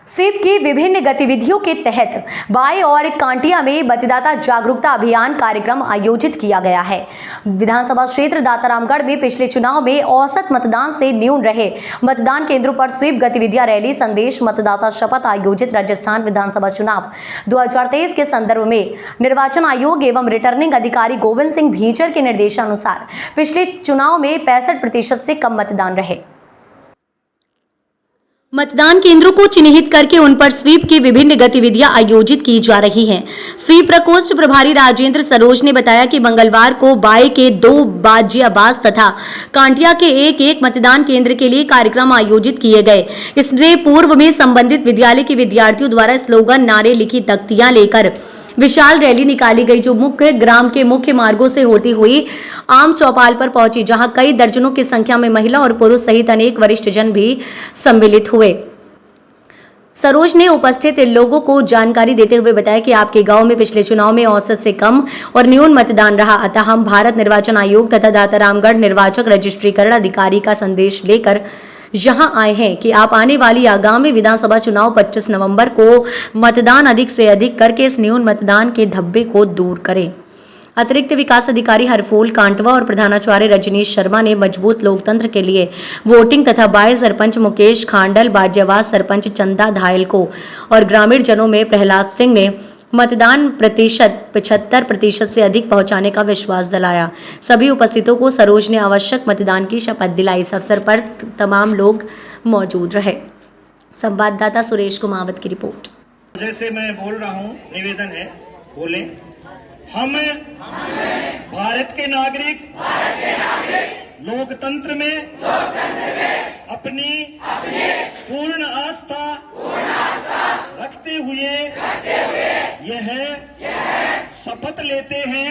SVEEP की विभिन्न गतिविधियों के तहत बाय और कांटिया में मतदाता जागरूकता अभियान कार्यक्रम आयोजित किया गया है। विधानसभा क्षेत्र दातारामगढ़ में पिछले चुनाव में औसत मतदान से न्यून रहे मतदान केंद्रों पर स्वीप गतिविधियां, रैली, संदेश, मतदाता शपथ आयोजित राजस्थान विधानसभा चुनाव 2023 के संदर्भ में निर्वाचन आयोग एवं रिटर्निंग अधिकारी गोविंद सिंह भींचर के निर्देशानुसार पिछले चुनाव में 65% से कम मतदान रहे। मतदान केंद्रों को चिन्हित करके उन पर स्वीप की विभिन्न गतिविधियां आयोजित की जा रही हैं। स्वीप प्रकोष्ठ प्रभारी राजेंद्र सरोज ने बताया कि मंगलवार को बाय के 2 बाजियाबाज तथा कांटिया के एक मतदान केंद्र के लिए कार्यक्रम आयोजित किए गए। इससे पूर्व में संबंधित विद्यालय के विद्यार्थियों द्वारा स्लोगन, नारे लिखी तख्तियां लेकर विशाल रैली निकाली गई, जो मुख्य ग्राम के मुख्य मार्गों से होती हुई आम चौपाल पर पहुंची, जहां कई दर्जनों की संख्या में महिला और पुरुष सहित अनेक वरिष्ठ जन भी सम्मिलित हुए। सरोज ने उपस्थित लोगों को जानकारी देते हुए बताया कि आपके गांव में पिछले चुनाव में औसत से कम और न्यून मतदान रहा, अतः हम भारत निर्वाचन आयोग तथा दातारामगढ़ निर्वाचक रजिस्ट्रीकरण अधिकारी का संदेश लेकर यहां आए हैं कि आप आने वाली आगामी विधानसभा चुनाव 25 नवंबर को मतदान अधिक से अधिक करके इस न्यून मतदान के धब्बे को दूर करें। अतिरिक्त विकास अधिकारी हरफूल कांटवा और प्रधानाचार्य रजनीश शर्मा ने मजबूत लोकतंत्र के लिए वोटिंग तथा बाय सरपंच मुकेश खांडल, बाज्यवास सरपंच चंदा धायल को और ग्रामीण जनों में प्रहलाद सिंह ने मतदान प्रतिशत 75% से अधिक पहुंचाने का विश्वास दिलाया। सभी उपस्थितों को सरोज ने आवश्यक मतदान की शपथ दिलाई। इस अवसर पर तमाम लोग मौजूद रहे। संवाददाता सुरेश कुमावत की रिपोर्ट। जैसे मैं बोल रहा हूं, निवेदन है, बोले। हम भारत के नागरिक लोकतंत्र में अपनी पूर्ण आस्था रखते हुए यह शपथ लेते हैं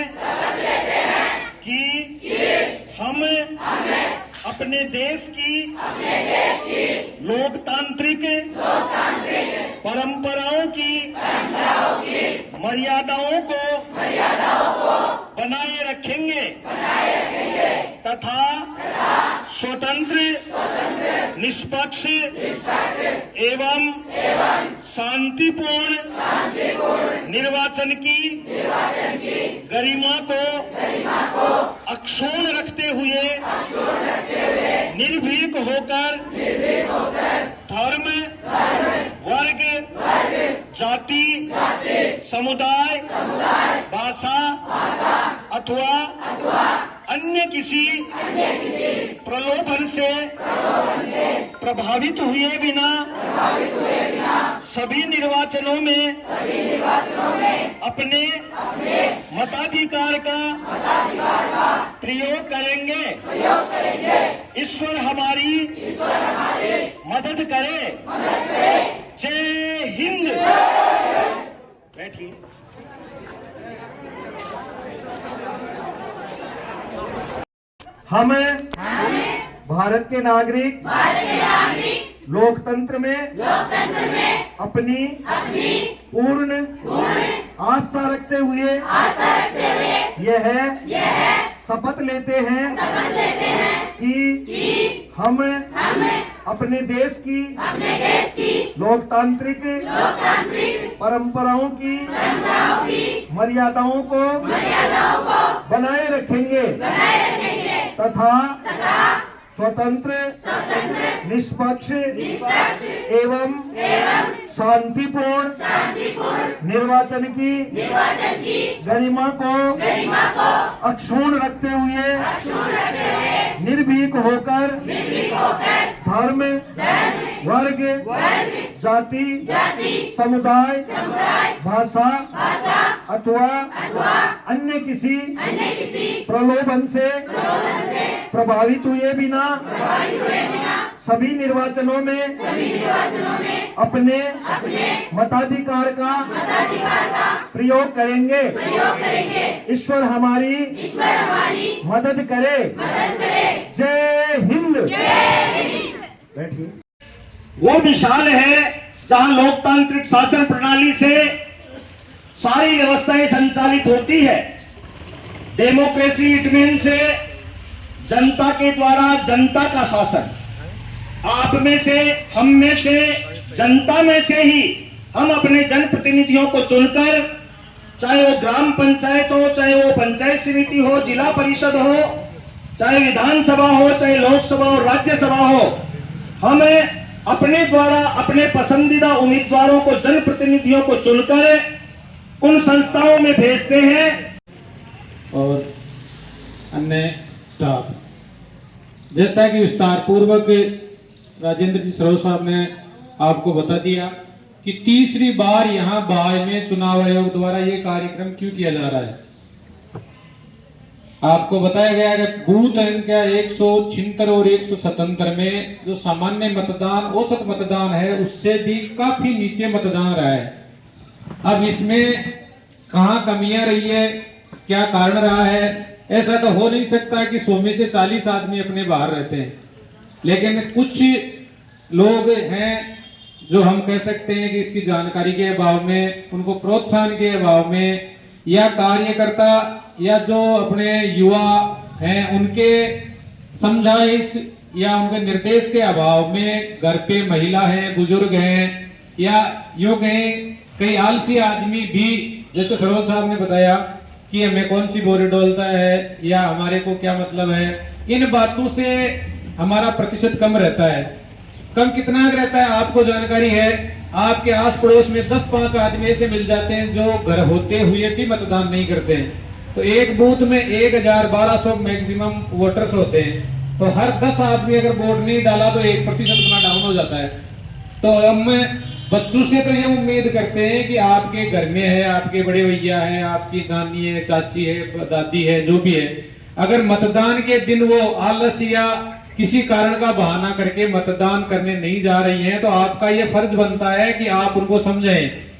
कि हम अपने देश की लोकतांत्रिक परंपराओं की मर्यादाओं को बनाए रखेंगे तथा स्वतंत्र, निष्पक्ष एवं शांतिपूर्ण निर्वाचन की गरिमा को अक्षुण्ण रखते हुए निर्भीक होकर धर्म, वर्ग, जाति, समुदाय, भाषा अथवा अन्य किसी प्रलोभन से प्रभावित हुए बिना सभी निर्वाचनों में अपने मताधिकार का प्रयोग करेंगे। ईश्वर हमारी मदद करे। जय हिंद। बैठिए। हम भारत के नागरिक लोकतंत्र में अपनी पूर्ण आस्था रखते हुए यह शपथ लेते हैं कि हम अपने देश की लोकतांत्रिक परंपराओं की मर्यादाओं को बनाए रखेंगे तथा स्वतंत्र, निष्पक्ष एवं शांतिपूर्ण निर्वाचन की गरिमा को अक्षुण्ण रखते हुए निर्भीक होकर धर्म, वर्ग, जाति, समुदाय, भाषा अथवा अन्य किसी प्रलोभन से प्रभावित हुए बिना सभी निर्वाचनों में अपने मताधिकार का प्रयोग करेंगे। ईश्वर हमारी मदद करे। जय हिंद। बैठिए। वो विशाल है जहां लोकतांत्रिक शासन प्रणाली से सारी व्यवस्थाएं संचालित होती है। डेमोक्रेसी इट मीन्स जनता के द्वारा जनता का शासन। आप में से, हम में से जनता में से ही हम अपने जनप्रतिनिधियों को चुनकर, चाहे वो ग्राम पंचायत हो, चाहे वो पंचायत समिति हो, जिला परिषद हो, चाहे विधानसभा हो, चाहे लोकसभा और राज्यसभा हो, हमें अपने द्वारा अपने पसंदीदा उम्मीदवारों को, जनप्रतिनिधियों को चुनकर उन संस्थाओं में भेजते हैं। और अन्य स्टाफ, जैसा कि विस्तार पूर्वक राजेंद्र जी सरोज साहब ने आपको बता दिया कि तीसरी बार यहाँ बाय में चुनाव आयोग द्वारा ये कार्यक्रम क्यों किया जा रहा है। आपको बताया गया है कि बूथ संख्या 176 और 177 में जो सामान्य मतदान, औसत मतदान है, उससे भी काफी नीचे मतदान रहा है। अब इसमें कहाँ कमियां रही है, क्या कारण रहा है? ऐसा तो हो नहीं सकता कि 100 में से 40 आदमी अपने बाहर रहते हैं, लेकिन कुछ लोग हैं जो हम कह सकते हैं कि इसकी जानकारी के अभाव में, उनको प्रोत्साहन के अभाव में, या कार्यकर्ता या जो अपने युवा हैं उनके समझाइश या उनके निर्देश के अभाव में, घर पे महिला हैं, बुजुर्ग हैं, या यूं कहें कई आलसी आदमी भी, जैसे सरोज साहब ने बताया कि हमें कौन सी बोरी डोलता है या हमारे को क्या मतलब है, इन बातों से हमारा प्रतिशत कम रहता है। कम कितना रहता है आपको जानकारी है? आपके आस पड़ोस में 10-5 आदमी ऐसे मिल जाते हैं जो घर होते हुए भी मतदान नहीं करते हैं। तो एक बूथ में 1000-1200 मैक्सिमम वोटर्स होते हैं, तो हर 10 आदमी अगर वोट नहीं डाला तो 1% अपना डाउन हो जाता है। तो हम बच्चों से तो ये उम्मीद करते हैं कि आपके घर में है, आपके बड़े भैया है, आपकी नानी है, चाची है, दादी है, जो भी है, अगर मतदान के दिन वो आलस या किसी कारण का बहाना करके मतदान करने नहीं जा रही हैं, तो आपका ये फर्ज बनता है कि आप उनको समझें